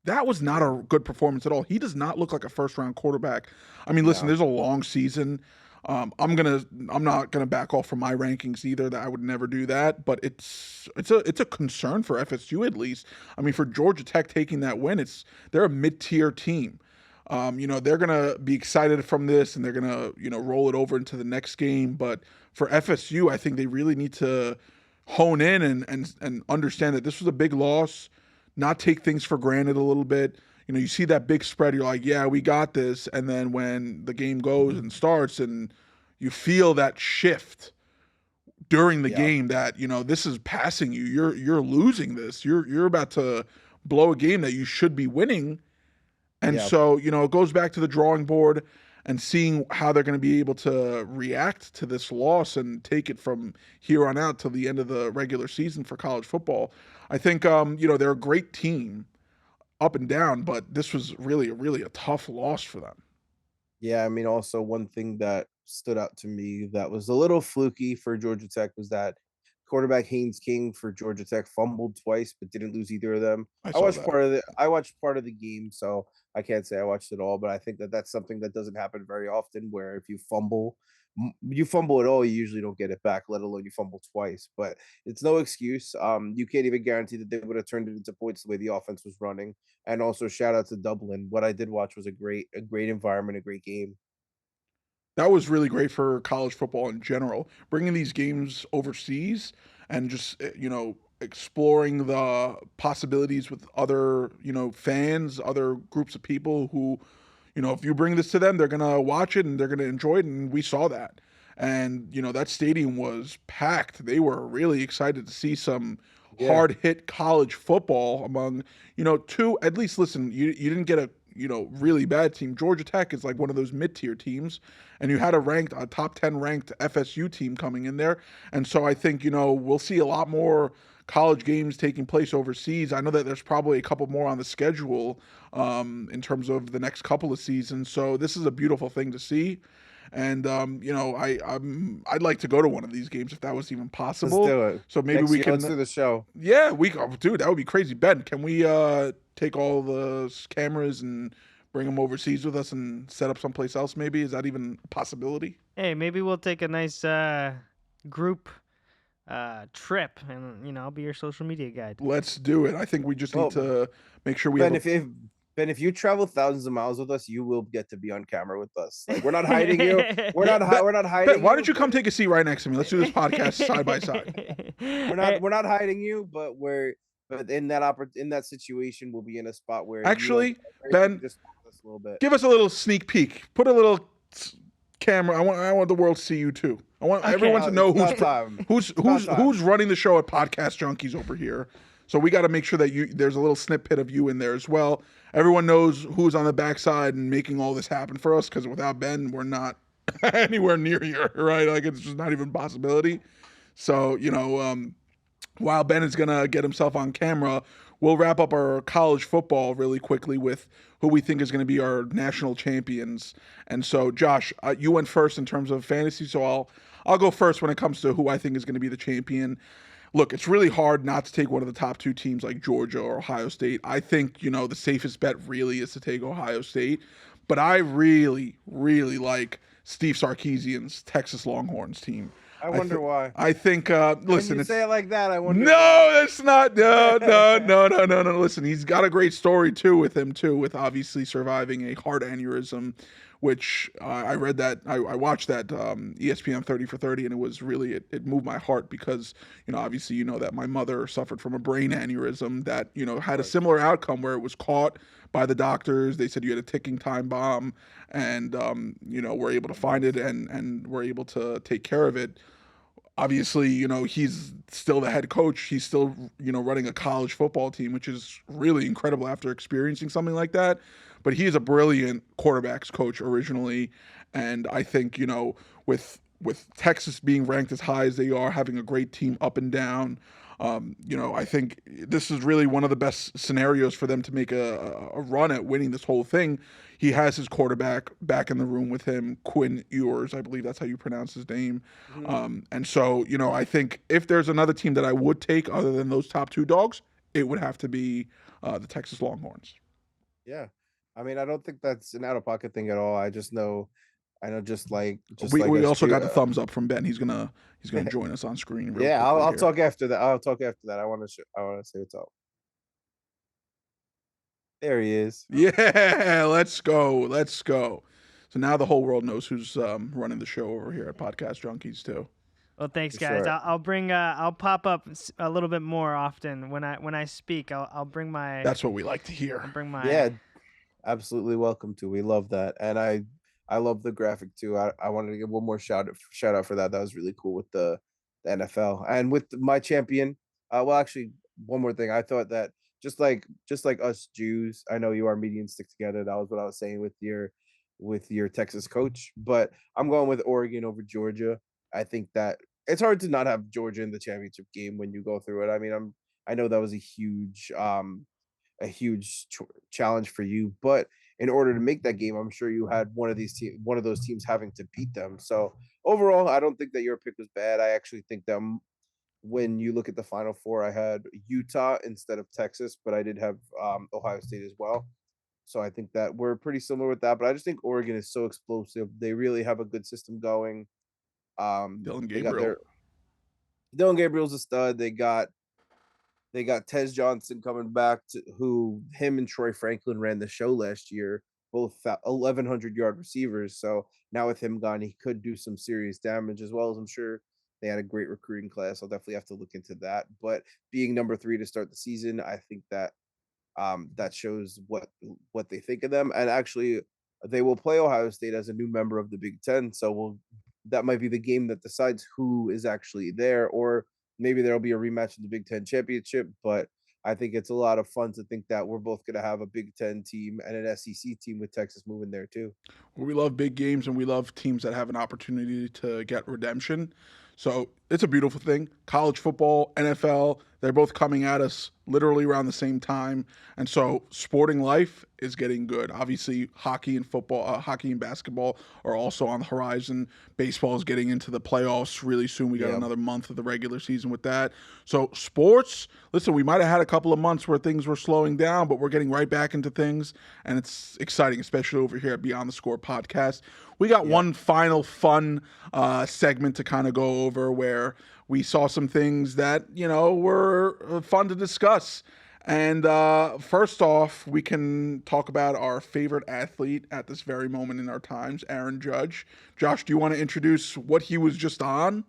That was not a good performance at all. He does not look like a first-round quarterback. I mean, listen, there's a long season. I'm not gonna back off from my rankings either. That I would never do that. But it's a concern for FSU at least. I mean, for Georgia Tech taking that win, they're a mid-tier team. They're gonna be excited from this, and they're gonna roll it over into the next game. But for FSU, I think they really need to hone in and understand that this was a big loss. Not take things for granted a little bit. You see that big spread, you're like, yeah, we got this. And then when the game goes and starts and you feel that shift during the game that, this is passing you. You're losing this. You're about to blow a game that you should be winning. And so, it goes back to the drawing board and seeing how they're going to be able to react to this loss and take it from here on out till the end of the regular season for college football. I think, they're a great team up and down, but this was really a tough loss for them.
Yeah, I mean, also one thing that stood out to me that was a little fluky for Georgia Tech was that quarterback Haynes King for Georgia Tech fumbled twice, but didn't lose either of them. I watched part of the game, so I can't say I watched it all, but I think that that's something that doesn't happen very often. Where if you fumble at all, you usually don't get it back, let alone you fumble twice. But it's no excuse. You can't even guarantee that they would have turned it into points the way the offense was running. And also, shout out to Dublin. What I did watch was a great environment, a great game.
That was really great for college football in general. Bringing these games overseas and just, exploring the possibilities with other, fans, other groups of people who, if you bring this to them, they're going to watch it and they're going to enjoy it. And we saw that. And, that stadium was packed. They were really excited to see some hard hit college football among, two, at least listen, you didn't get a really bad team. Georgia Tech is like one of those mid-tier teams, and you had a top 10 ranked FSU team coming in there. And so I think, we'll see a lot more college games taking place overseas. I know that there's probably a couple more on the schedule in terms of the next couple of seasons. So this is a beautiful thing to see. And I'd like to go to one of these games if that was even possible.
Let's do it.
So maybe
Next
we
year,
can.
let's do the show.
Yeah, dude, that would be crazy. Ben, can we take all the cameras and bring them overseas with us and set up someplace else? Maybe is that even a possibility?
Hey, maybe we'll take a nice group trip, and I'll be your social media guide.
Let's do it. I think we just need to make sure we
Ben,
have.
if you travel thousands of miles with us, you will get to be on camera with us. Like, we're not hiding you. We're not hiding.
Ben, why don't you come take a seat right next to me? Let's do this podcast side by side.
We're not hiding you, but in that situation, we'll be in a spot where
actually, Ben,
just us a little bit.
Give us a little sneak peek. Put a little camera. I want the world to see you too. I want everyone to know who's running the show at Podcast Junkies over here. So we got to make sure that there's a little snippet of you in there as well. Everyone knows who's on the backside and making all this happen for us, because without Ben, we're not anywhere near here, right? Like, it's just not even a possibility. So, while Ben is going to get himself on camera, we'll wrap up our college football really quickly with who we think is going to be our national champions. And so, Josh, you went first in terms of fantasy, so I'll go first when it comes to who I think is going to be the champion. Look, it's really hard not to take one of the top two teams like Georgia or Ohio State. I think, the safest bet really is to take Ohio State. But I really, really like Steve Sarkisian's Texas Longhorns team.
I wonder why.
I think, listen.
When you say it like that, I wonder.
No, that's not. No. Listen, he's got a great story, too, with obviously surviving a heart aneurysm, which I read that. I watched that ESPN 30 for 30, and it was really, it moved my heart because, obviously, that my mother suffered from a brain aneurysm that, had a similar outcome where it was caught by the doctors. They said you had a ticking time bomb, and, we're able to find it and we're able to take care of it. Obviously, he's still the head coach. He's still, running a college football team, which is really incredible after experiencing something like that. But he is a brilliant quarterbacks coach originally. And I think, with Texas being ranked as high as they are, having a great team up and down, I think this is really one of the best scenarios for them to make a run at winning this whole thing. He has his quarterback back in the room with him, Quinn Ewers, I believe that's how you pronounce his name. Mm-hmm. And so, I think if there's another team that I would take other than those top two dogs, it would have to be the Texas Longhorns.
Yeah. I mean, I don't think that's an out-of-pocket thing at all. I know
we also got the thumbs up from Ben. He's gonna join us on screen.
Yeah, I'll talk after that. I want to say what's up. There he is.
Yeah, let's go. So now the whole world knows who's running the show over here at Podcast Junkies too.
Well, thanks, guys. Sure. I'll pop up a little bit more often when I speak. I'll bring my.
That's what we like to hear.
I'll bring my.
Yeah, absolutely welcome to. We love that, and I love the graphic too. I wanted to give one more shout out for that. That was really cool with the NFL and with my champion. Well, actually, one more thing. I thought that just like us Jews, I know you Armenians stick together. That was what I was saying with your Texas coach, but I'm going with Oregon over Georgia. I think that it's hard to not have Georgia in the championship game when you go through it. I mean, I know that was a huge challenge for you, but in order to make that game, I'm sure you had one of those teams having to beat them. So overall, I don't think that your pick was bad. I actually think that when you look at the Final Four, I had Utah instead of Texas, but I did have Ohio State as well. So I think that we're pretty similar with that. But I just think Oregon is so explosive. They really have a good system going.
Dylan
Gabriel's a stud. They got Tez Johnson coming back, who him and Troy Franklin ran the show last year, both 1,100-yard receivers. So now with him gone, he could do some serious damage, as well as I'm sure they had a great recruiting class. I'll definitely have to look into that. But being number 3 to start the season, I think that that shows what they think of them. And actually, they will play Ohio State as a new member of the Big Ten. So that might be the game that decides who is actually there, or maybe there'll be a rematch in the Big Ten championship. But I think it's a lot of fun to think that we're both going to have a Big Ten team and an SEC team with Texas moving there too.
We love big games and we love teams that have an opportunity to get redemption. So it's a beautiful thing. College football, NFL, they're both coming at us literally around the same time. And so sporting life is getting good. Obviously, hockey and football, hockey and basketball are also on the horizon. Baseball is getting into the playoffs really soon. We got another month of the regular season with that. So sports, listen, we might have had a couple of months where things were slowing down, but we're getting right back into things. And it's exciting, especially over here at Beyond the Score podcast. We got one final fun segment to kind of go over where we saw some things that, were fun to discuss. And first off, we can talk about our favorite athlete at this very moment in our times, Aaron Judge. Josh, do you want to introduce what he was just on?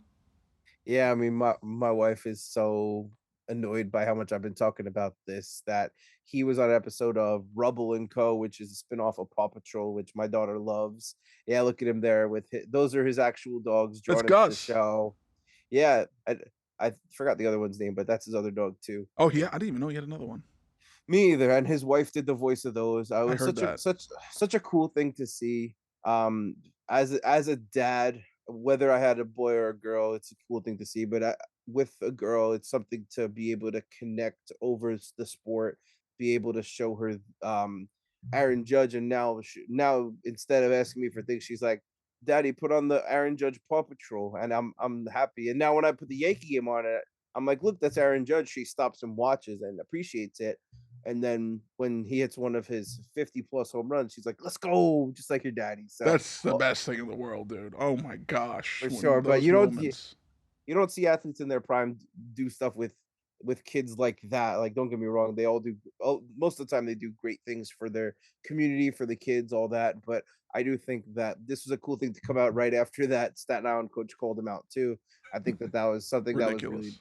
Yeah, I mean, my wife is so annoyed by how much I've been talking about this that he was on an episode of Rubble and Co., which is a spinoff of Paw Patrol, which my daughter loves. Yeah, look at him there with those are his actual dogs
That's
drawn into the
Gus.
show. Yeah, I forgot the other one's name, but that's his other dog too.
Oh, yeah, I didn't even know he had another one.
Me either. And his wife did the voice of those. I was
heard that.
such a cool thing to see. As a dad, whether I had a boy or a girl, it's a cool thing to see. But with a girl, it's something to be able to connect over the sport, be able to show her Aaron Judge, and now instead of asking me for things, she's like, "Daddy, put on the Aaron Judge Paw Patrol," and I'm happy. And now when I put the Yankee game on it, I'm like, "Look, that's Aaron Judge." She stops and watches and appreciates it. And then when he hits one of his 50+ home runs, she's like, "Let's go," just like your daddy. So
That's the best thing in the world, dude. Oh my gosh.
for sure. But
Those moments.
you don't see athletes in their prime do stuff with kids like that. Like, don't get me wrong, they all do. Most of the time, they do great things for their community, for the kids, all that. But I do think that this was a cool thing to come out right after that Staten Island coach called him out too. I think that was something
Ridiculous.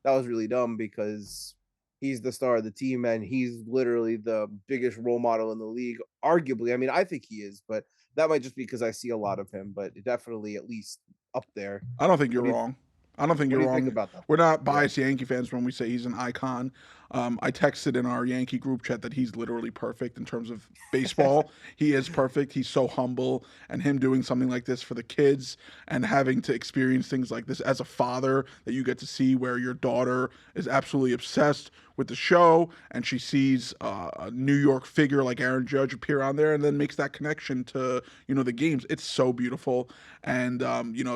that was really dumb because he's the star of the team and he's literally the biggest role model in the league, arguably. I mean, I think he is, but that might just be because I see a lot of him, but definitely at least up there.
I don't think you're
What do you-
wrong. I don't think
What
you're
do you
wrong.
think about that?
We're not biased Yankee fans when we say he's an icon. I texted in our Yankee group chat that he's literally perfect in terms of baseball. He is perfect. He's so humble, and him doing something like this for the kids and having to experience things like this as a father that you get to see where your daughter is absolutely obsessed with the show and she sees a New York figure like Aaron Judge appear on there and then makes that connection to, the games. It's so beautiful. And,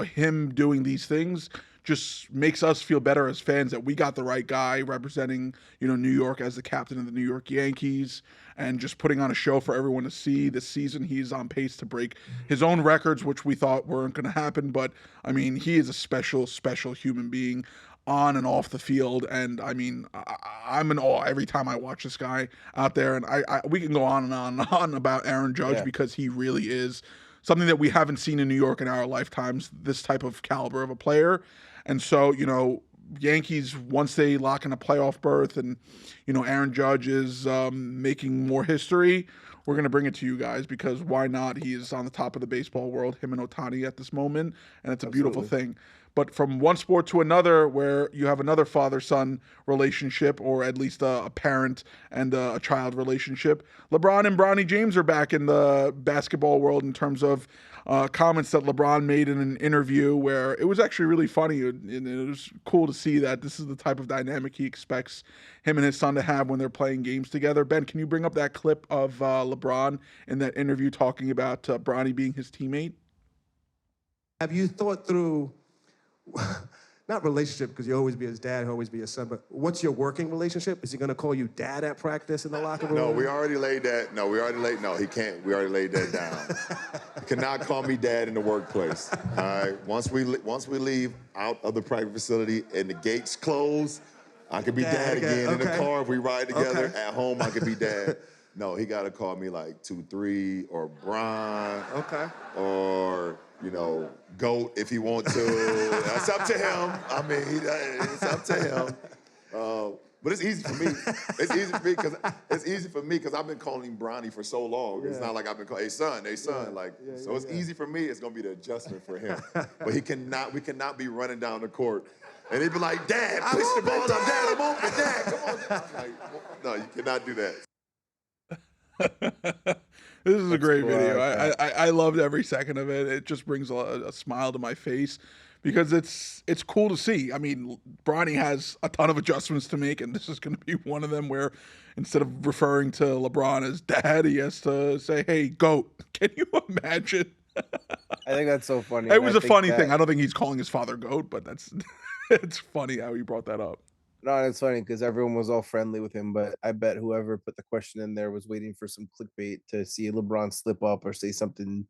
him doing these things just makes us feel better as fans that we got the right guy representing, New York as the captain of the New York Yankees and just putting on a show for everyone to see. This season, he's on pace to break his own records, which we thought weren't going to happen. But, I mean, he is a special, special human being on and off the field. And, I mean, I'm in awe every time I watch this guy out there. And we can go on and on and on about Aaron Judge because he really is something that we haven't seen in New York in our lifetimes, this type of caliber of a player. And so, Yankees, once they lock in a playoff berth and, Aaron Judge is making more history, we're going to bring it to you guys because why not? He is on the top of the baseball world, him and Ohtani at this moment, and it's a beautiful thing. But from one sport to another, where you have another father-son relationship, or at least a parent and a child relationship, LeBron and Brawny James are back in the basketball world in terms of comments that LeBron made in an interview where it was actually really funny. And it was cool to see that this is the type of dynamic he expects him and his son to have when they're playing games together. Ben, can you bring up that clip of LeBron in that interview talking about Brawny being his teammate?
Have you thought through, not relationship, because you always be his dad, he'll always be his son, but what's your working relationship? Is he going to call you dad at practice in the locker room?
No, we already laid that. No, he can't. We already laid that down. He cannot call me dad in the workplace. All right. Once we leave out of the private facility and the gates close, I could be dad again. In the car if we ride together. Okay. At home, I could be dad. No, he got to call me like 2-3 or Bron.
Okay.
Or, GOAT if he want to. That's up to him. I mean, it's up to him. But it's easy for me. It's easy for me because I've been calling him Brawny for so long. Yeah. It's not like I've been calling, hey son. It's easy for me. It's gonna be the adjustment for him. But we cannot be running down the court And he'd be like, Dad, push the ball up. Dad, I'm open. Dad, come on. I'm like, no, you cannot do that.
This is a great
cool, I
video.
like
I loved every second of it. It just brings a smile to my face because it's cool to see. I mean, Brawny has a ton of adjustments to make, and this is going to be one of them where instead of referring to LeBron as dad, he has to say, hey, GOAT. Can you imagine?
I think that's so funny.
It was a funny thing. I don't think he's calling his father GOAT, but it's funny how he brought that up.
No, it's funny because everyone was all friendly with him, but I bet whoever put the question in there was waiting for some clickbait to see LeBron slip up or say something.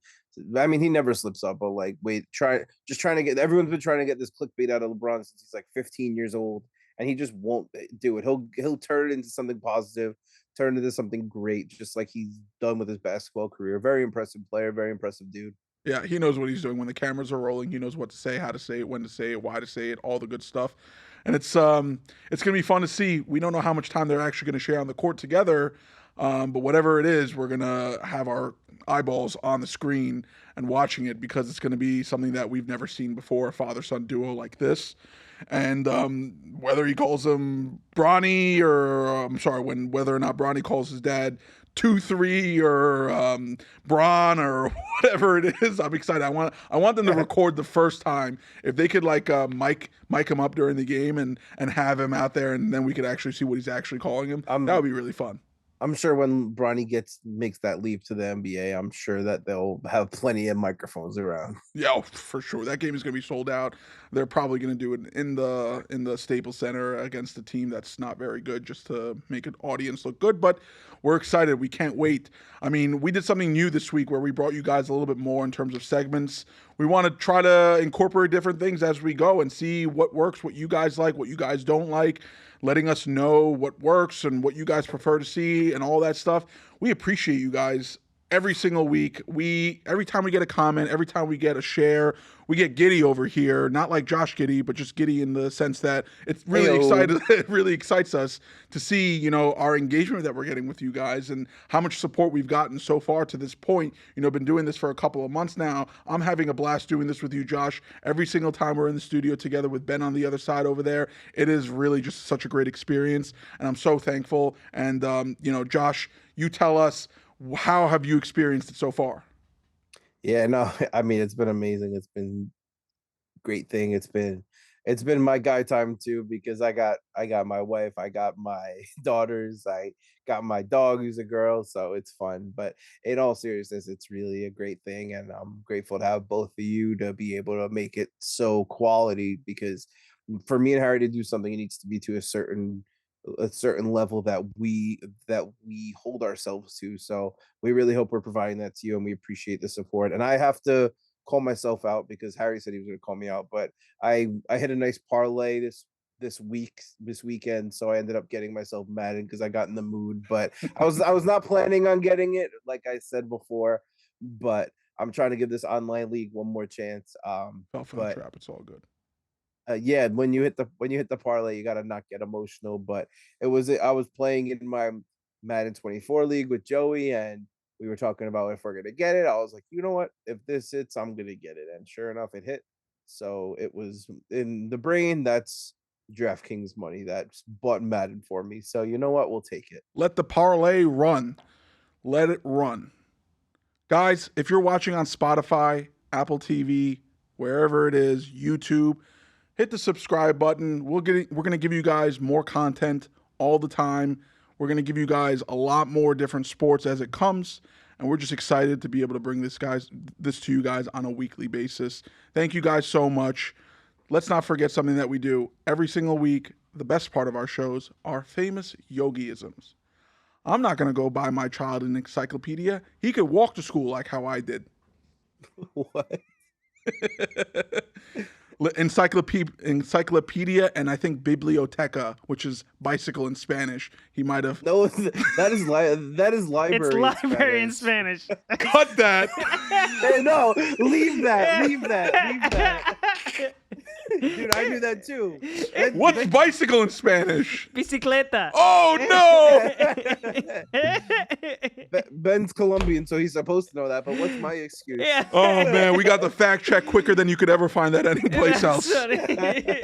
I mean, he never slips up, but like, trying to get. Everyone's been trying to get this clickbait out of LeBron since he's like 15 years old, and he just won't do it. He'll turn it into something positive, turn it into something great, just like he's done with his basketball career. Very impressive player, very impressive dude.
Yeah, he knows what he's doing when the cameras are rolling. He knows what to say, how to say it, when to say it, why to say it, all the good stuff. And it's gonna be fun to see. We don't know how much time they're actually gonna share on the court together, but whatever it is, we're gonna have our eyeballs on the screen and watching it because it's gonna be something that we've never seen before, a father-son duo like this. And whether he calls him Brawny or whether or not Brawny calls his dad 2-3 or Braun or whatever it is, I'm excited. I want them to record the first time. If they could like mic him up during the game and have him out there, and then we could actually see what he's actually calling him. That would be really fun.
I'm sure when Bronny makes that leap to the NBA, I'm sure that they'll have plenty of microphones around.
Yeah, for sure. That game is going to be sold out. They're probably going to do it in the Staples Center against a team that's not very good, just to make an audience look good. But we're excited. We can't wait. I mean, we did something new this week where we brought you guys a little bit more in terms of segments. We want to try to incorporate different things as we go and see what works, what you guys like, what you guys don't like, letting us know what works and what you guys prefer to see and all that stuff. We appreciate you guys every single week. Every time we get a comment, every time we get a share, we get giddy over here. Not like Josh giddy, but just giddy in the sense that it's really excited. It really excites us to see, our engagement that we're getting with you guys and how much support we've gotten so far to this point. Been doing this for a couple of months now. I'm having a blast doing this with you, Josh. Every single time we're in the studio together with Ben on the other side over there, it is really just such a great experience, and I'm so thankful. And Josh, you tell us, how have you experienced it so far?
Yeah, no, I mean, it's been amazing. It's been a great thing. It's been my guy time too, because I got my wife, I got my daughters, I got my dog who's a girl, so it's fun. But in all seriousness, it's really a great thing, and I'm grateful to have both of you to be able to make it so quality, because for me and Harry to do something, it needs to be to a certain level that we hold ourselves to. So we really hope we're providing that to you, and we appreciate the support. And I have to call myself out because Harry said he was going to call me out, but I hit a nice parlay this weekend, so I ended up getting myself mad because I got in the mood. But I was not planning on getting it, like I said before, but I'm trying to give this online league one more chance.
Fell for the trap. It's all good.
Yeah, when you hit the parlay, you gotta not get emotional. But I was playing in my Madden 24 league with Joey, and we were talking about if we're gonna get it. I was like, you know what? If this hits, I'm gonna get it. And sure enough, it hit. So it was in the brain. That's DraftKings money that bought Madden for me. So you know what? We'll take it.
Let the parlay run. Let it run. Guys, if you're watching on Spotify, Apple TV, wherever it is, YouTube, hit the subscribe button. We're going to give you guys more content all the time. We're going to give you guys a lot more different sports as it comes, and we're just excited to be able to bring this to you guys on a weekly basis. Thank you guys so much. Let's not forget something that we do every single week. The best part of our shows are famous yogiisms. I'm not going to go buy my child an encyclopedia. He could walk to school like how I did.
What?
Encyclopedia and I think biblioteca, which is bicycle in Spanish. He might have.
No, that is library.
It's library in Spanish.
Cut that.
Hey, no, leave that. Dude, I knew that too. And
What's bicycle in Spanish?
Bicicleta.
Oh no!
Ben's Colombian, so he's supposed to know that. But what's my excuse?
Yeah.
Oh man, we got the fact check quicker than you could ever find that anyplace else.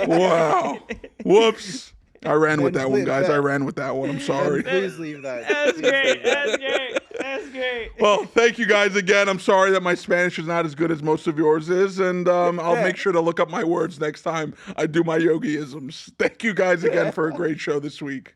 Wow. Whoops. I ran with that one, guys. I ran with that one. I'm sorry.
Please leave that.
That's great. That's great. That's great.
Well, thank you guys again. I'm sorry that my Spanish is not as good as most of yours is, and I'll make sure to look up my words next time I do my yogi-isms. Thank you guys again for a great show this week.